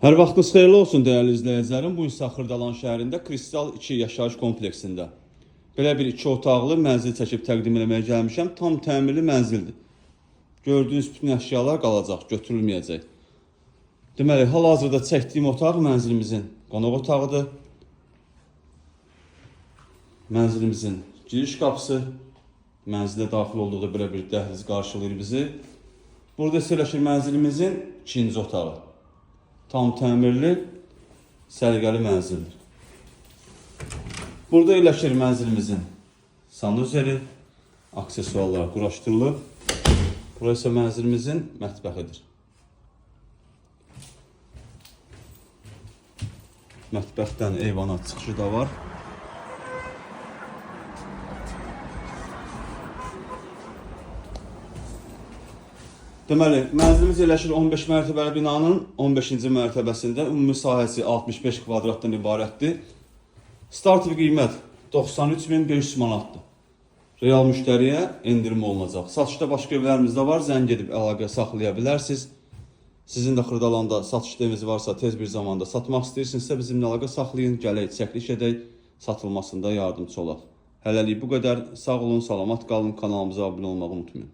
Hər vaxtınız xeyirli olsun dəyərli izləyicilərim. Bu insan Xırdalan şəhərində Kristal 2 yaşayış kompleksində. Belə bir 2 otaqlı mənzil çəkib təqdim etməyə gəlmişəm. Tam təmirli mənzildir. Gördüyünüz bütün əşyalar qalacaq, götürülməyəcək. Deməli, hal-hazırda çəkdiyim otaq mənzilimizin qonaq otağıdır. Mənzilimizin giriş qapısı, mənzilə daxil olduğu belə bir dəhliz qarşılayır bizi. Burada yerləşir mənzilimizin ikinci otağı. Tam təmirli, səliqəli mənzildir. Burada yerləşir mənzilimizin sanuzeli, aksesuarlar quraşdırılıb. Burası isə mənzilimizin mətbəxidir. Mətbəxdən eyvana çıxışı da var. Deməli, mənzilimiz yerləşir 15 mərtəbəli binanın 15-ci mərtəbəsində. Ümumi sahəsi 65 kvadratdan ibarətdir. Start qiymət 93.500 manatdır. Real müştəriyə endirim olunacaq. Satışda başqa evlərimiz də var. Zəng edib əlaqə saxlaya bilərsiniz. Sizin də Xırdalanda satışda eviniz varsa, tez bir zamanda satmaq istəyirsinizsə bizimlə əlaqə saxlayın. Gələk, çəkiliş edək, satılmasında yardımcı olaq. Hələlik bu qədər. Sağ olun, salamat qalın. Kanalımıza abunə olmağı unutmayın.